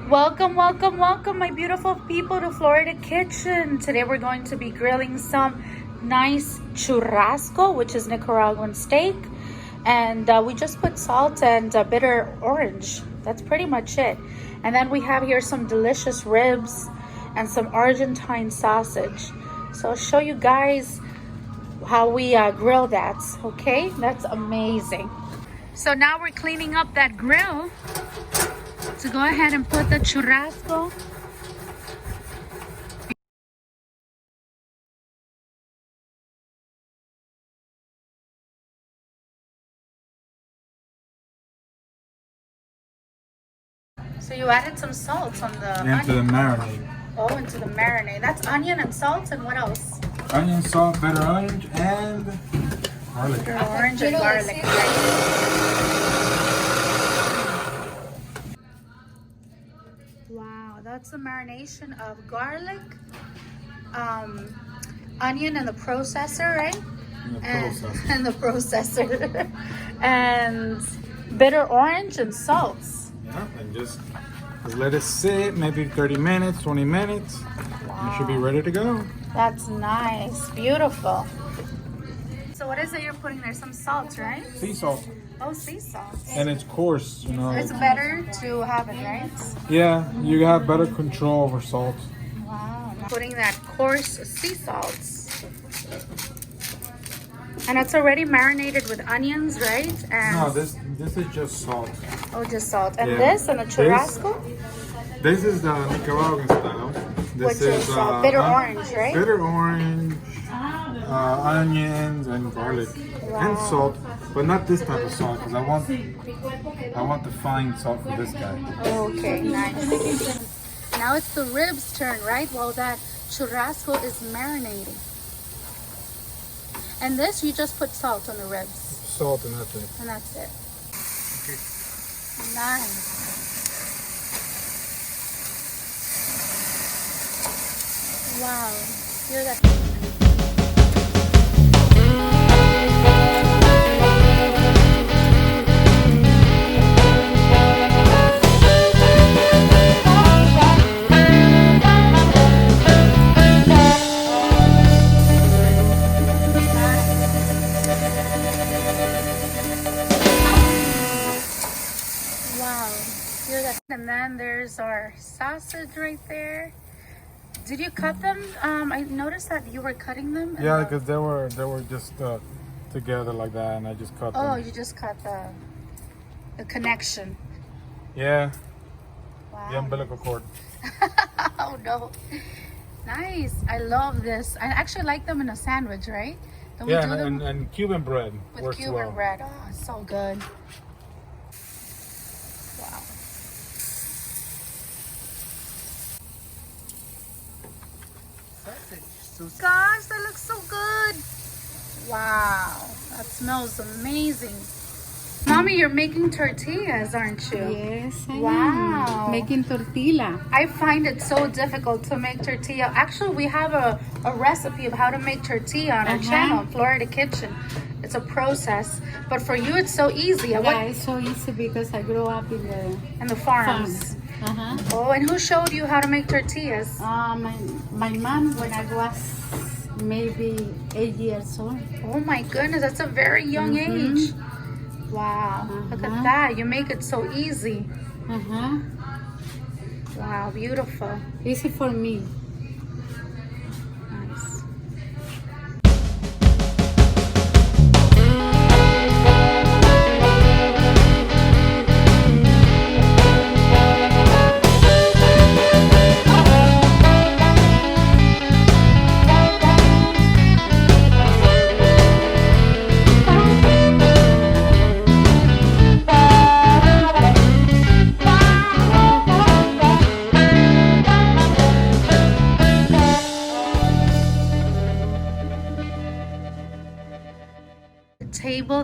Welcome, welcome, welcome, my beautiful people, to Florida Kitchen. Today we're going to be grilling some nice churrasco, which is Nicaraguan steak. And we just put salt and bitter orange. That's pretty much it. And then we have here some delicious ribs and some Argentine sausage. So I'll show you guys how we grill that, okay? That's amazing. So now we're cleaning up that grill to go ahead and put the churrasco. So you added some salt on the into the marinade. Oh, into the marinade. That's onion and salt, and what else? Onion, salt, bitter orange, and garlic. Bitter orange and garlic. Wow, that's a marination of garlic, onion in the processor, right? In the processor. And bitter orange and salts. Yeah, and just let it sit maybe 30 minutes, 20 minutes. Wow. You should be ready to go. That's nice. Beautiful. So what is it you're putting there? Some salt, right? Sea salt. Oh, sea salt. And it's coarse, you know. It's better to have it, right? Yeah, you have better control over salt. Wow. Putting that coarse sea salt. And it's already marinated with onions, right? And no, this is just salt. Oh, just salt. And yeah. this and the churrasco? This is the Nicaraguan style. This Which is bitter orange, right? Bitter orange, onions, and garlic. Wow. And salt, but not this type of salt because I want the fine salt for this guy. Okay, nice. Now it's the ribs' turn, right? While that churrasco is marinating. And this, you just put salt on the ribs. Salt and that's it. And that's it. Okay. Nice. Wow. Hear that? And then there's our sausage right there. Did you cut them? I noticed that you were cutting them. Yeah, because they were just together like that, and I just cut them. Oh, you just cut the connection. Yeah. Wow. The umbilical cord. Oh no. Nice. I love this. I actually like them in a sandwich, right? Don't yeah, and Cuban bread with works Cuban well. bread. Oh, so good. Wow. Gosh, that looks so good. Wow, that smells amazing. Mommy, you're making tortillas, aren't you? Yes, I am. Making tortilla. I find it so difficult to make tortilla. Actually, we have a recipe of how to make tortilla on our channel, Florida Kitchen. It's a process, but for you, it's so easy. Yeah, it's so easy because I grew up in the farms. Oh, and who showed you how to make tortillas? My mom, when I was maybe 8 years old. Oh my goodness, that's a very young age. Wow, look at that. You make it so easy. Wow, beautiful. Easy for me. Nice.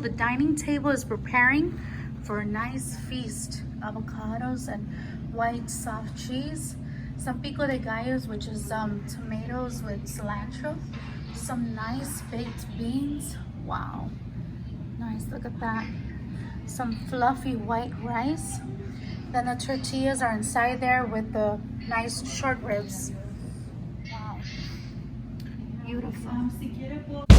The dining table is preparing for a nice feast. Avocados and white soft cheese, some pico de gallos, which is tomatoes with cilantro, some nice baked beans. Wow, nice, look at that. Some fluffy white rice, Then the tortillas are inside there with the nice short ribs. Wow. Beautiful.